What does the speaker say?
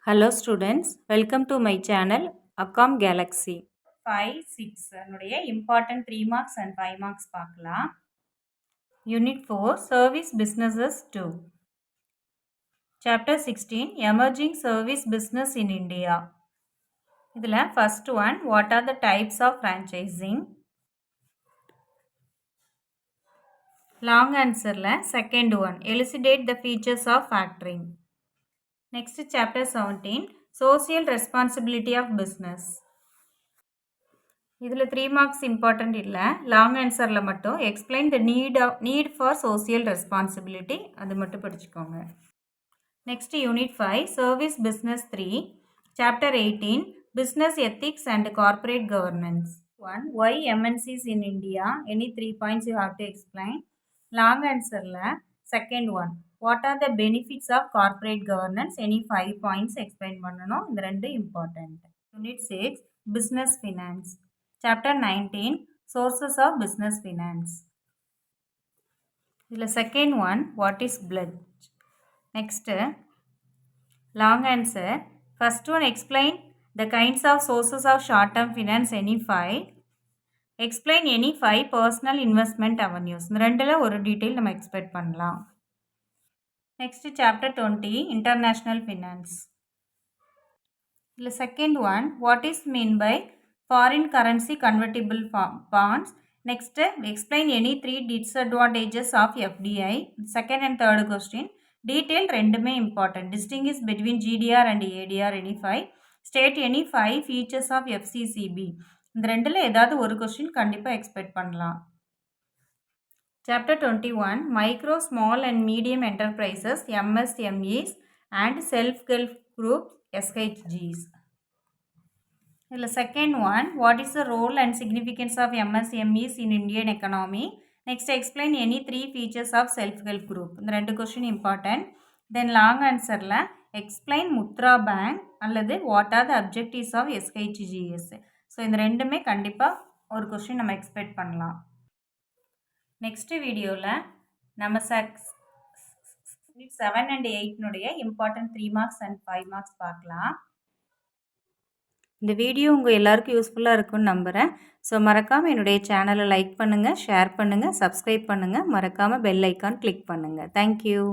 Hello students, welcome to my channel Accom Galaxy. 5, 6 என்னுடைய important 3 marks and 5 marks பார்க்கலாம். Unit 4 Service Businesses 2. Chapter 16 Emerging Service Business in India. இதில் first one, what are the types of franchising? Long answerல second one, elucidate the features of factoring. Next chapter 17 Social Responsibility of Business. இதில் 3 marks important இல்லை, long ஆன்சரில் மட்டும் explain the need for social responsibility அது மட்டும் படிச்சுக்கோங்க. Next unit 5 service business 3 chapter 18 business ethics and corporate governance. 1 why MNCs in India, any 3 points you have to explain. Long ஆன்சரில் second one what are the benefits of corporate governance, any 5 points explain பண்ணணும். இந்த ரெண்டு important. Unit 6 business finance. Chapter 19 Sources of Business Finance. The second one, what is blood? Next, long answer. First one, explain the kinds of sources of short-term finance, any 5. Explain any 5 personal investment avenues. இந்த ரெண்டுல ஒரு detail நம்ம expect பண்ணலாம். Next, chapter 20 International Finance. The second one, what is mean by foreign currency convertible bonds. Next, explain any 3 disadvantages of FDI. Second and third question. Detail ரெண்டுமே important. Distinguish between GDR and ADR, any 5. State any 5 features of FCCB. இந்த ரெண்டுல ஏதாவது ஒரு question கண்டிப்பாக expect பண்ணலாம். Chapter 21 Micro, Small and Medium Enterprises, MSMEs and Self-Help Groups, SHGs. The second one, what is the role and significance of MSMEs in Indian economy? Next, explain any 3 features of self-help group. இந்த ரெண்டு question important. Then long answerல explain Mudra Bank அல்லது what are the objectives of SHGS. So இந்த ரெண்டுமே கண்டிப்பாக ஒரு question நம்ம expect பண்ணலாம். Next வீடியோவில் நம்ம 7 and 8 important 3 marks and 5 marks பார்க்கலாம். இந்த வீடியோ உங்கள் எல்லாருக்கும் யூஸ்ஃபுல்லாக இருக்கும்னு நம்புகிறேன். ஸோ மறக்காமல் என்னுடைய சேனலை லைக் பண்ணுங்கள், ஷேர் பண்ணுங்கள், சப்ஸ்கிரைப் பண்ணுங்கள். மறக்காமல் பெல் ஐக்கான் கிளிக் பண்ணுங்கள். தேங்க்யூ.